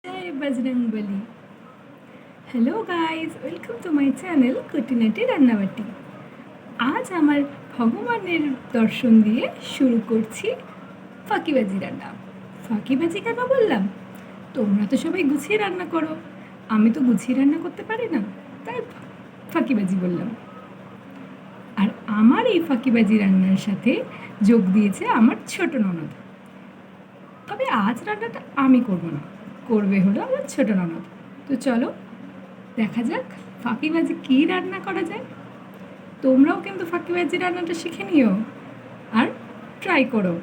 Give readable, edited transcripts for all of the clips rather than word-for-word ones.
जय Bajrangbali. Hello guys, welcome to my channel Kutinati Rannabati. আজ আমার ভগবানের দর্শন দিয়ে শুরু করছি ফাঁকিবাজি রান্না। ফাঁকিবাজি কেন বললাম? তোমরা তো সবাই গুছিয়ে রান্না করো, আমি তো গুছিয়ে রান্না করতে পারি না, তাই ফাঁকিবাজি বললাম। আর আমার এই ফাঁকিবাজি রান্নার সাথে যোগ দিয়েছে আমার ছোট ননদ। তবে আজ রান্নাটা আমি করব না, করবে হলো আমার ছোট ননদ। তো চলো দেখা যাক ফাঁকিবাজি কী রান্না করা যায়। তোমরাও কিন্তু ফাঁকিবাজি রান্নাটা শিখে নিও আর ট্রাই করো।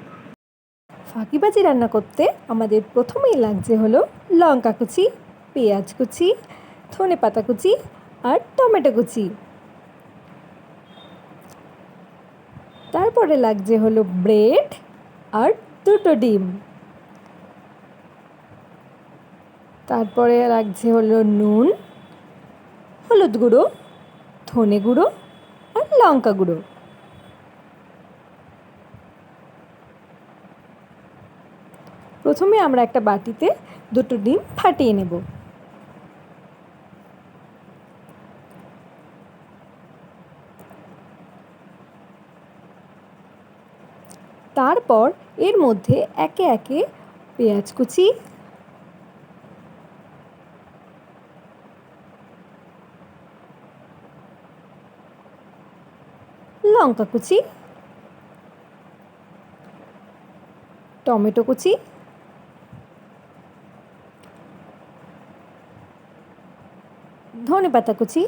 ফাঁকিবাজি রান্না করতে আমাদের প্রথমেই লাগছে হলো লঙ্কা কুচি, পেঁয়াজ কুচি, ধনে পাতা কুচি আর টমেটো কুচি। তারপরে লাগছে হলো ব্রেড আর দুটো ডিম। তারপরে লাগছে হলো নুন, হলুদ গুঁড়ো, ধনে গুঁড়ো আর লঙ্কা গুঁড়ো। প্রথমে আমরা একটা বাটিতে দুটো ডিম ফাটিয়ে নেব। তারপর এর মধ্যে একে একে পেঁয়াজ কুচি, লঙ্কা কুচি, টমেটো কুচি, ধনে পাতা কুচি,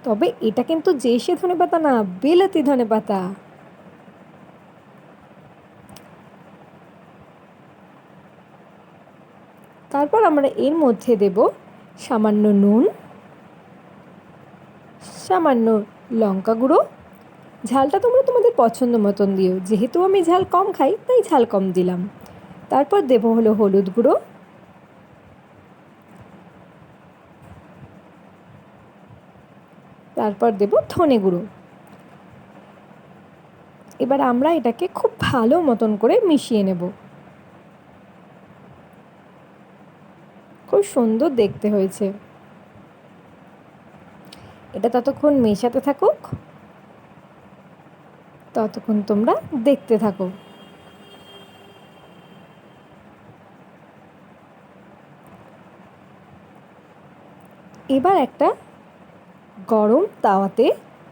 তবে এটা কিন্তু দেশি ধনে পাতা না, বিলাতি ধনে পাতা। তারপর আমরা এর মধ্যে দেব সামান্য নুন, সামান্য লঙ্কা গুঁড়ো। ঝালটা তোমরা তোমাদের পছন্দ মতন দিও, যেহেতু আমি ঝাল কম খাই তাই ঝাল কম দিলাম। তারপর দেব হলো হলুদ গুঁড়ো, তারপর দেব ধনে গুঁড়ো। এবার আমরা এটাকে খুব ভালো মতন করে মিশিয়ে নেব। খুব সুন্দর দেখতে হয়েছে। এটা ততক্ষণ মেশাতে থাকুক, ততক্ষণ তোমরা দেখতে থাকো। এবার একটা গরম তাওয়াতে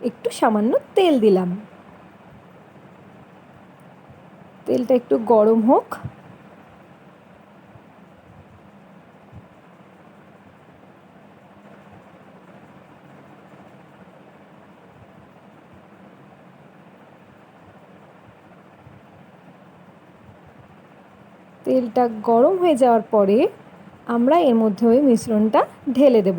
একটু সামান্য তেল দিলাম। তেলটা একটু গরম হোক। তেলটা গরম হয়ে যাওয়ার পরে আমরা এর মধ্যে ওই মিশ্রণটা ঢেলে দেব।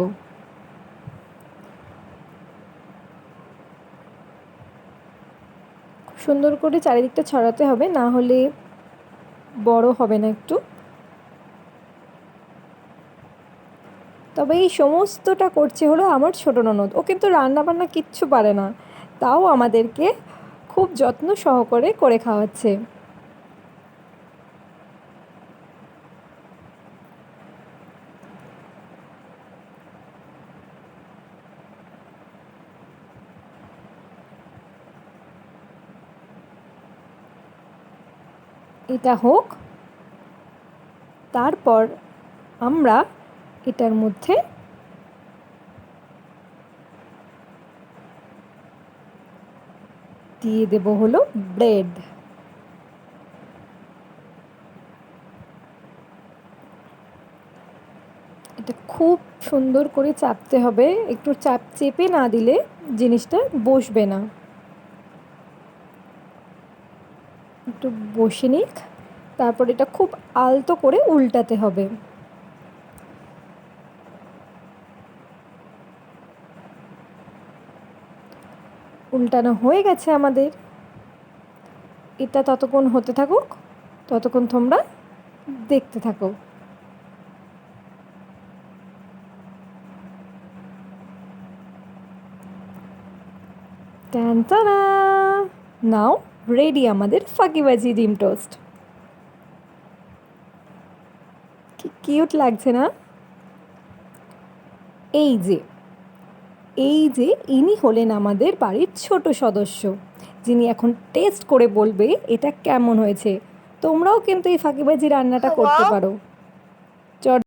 সুন্দর করে চারিদিকটা ছড়াতে হবে, না হলে বড় হবে না একটু। তবে এই সমস্তটা করছে হলো আমার ছোট ননদ। ও কিন্তু রান্না বান্না কিচ্ছু পারে না, তাও আমাদেরকে খুব যত্ন সহকারে করে খাওয়াচ্ছে। এটা হোক, তারপর আমরা এটার মধ্যে দিয়ে দেব হলো ব্রেড। এটা খুব সুন্দর করে চাপতে হবে, একটু চাপ চেপে না দিলে জিনিসটা বসবে না। একটু বসে নিক, তারপর এটা খুব আলতো করে উল্টাতে হবে। উল্টানো হয়ে গেছে আমাদের। এটা ততক্ষণ হতে থাকুক, ততক্ষণ তোমরা দেখতে থাকো। টানটানা, নাও রেডি আমাদের ফাঁকিবাজি ডিম টোস্ট। কিউট লাগছে না? এই যে ইনি হলেন আমাদের বাড়ির ছোট সদস্য, যিনি এখন টেস্ট করে বলবে এটা কেমন হয়েছে। তোমরাও কিন্তু এই ফাঁকিবাজি রান্নাটা করতে পারো।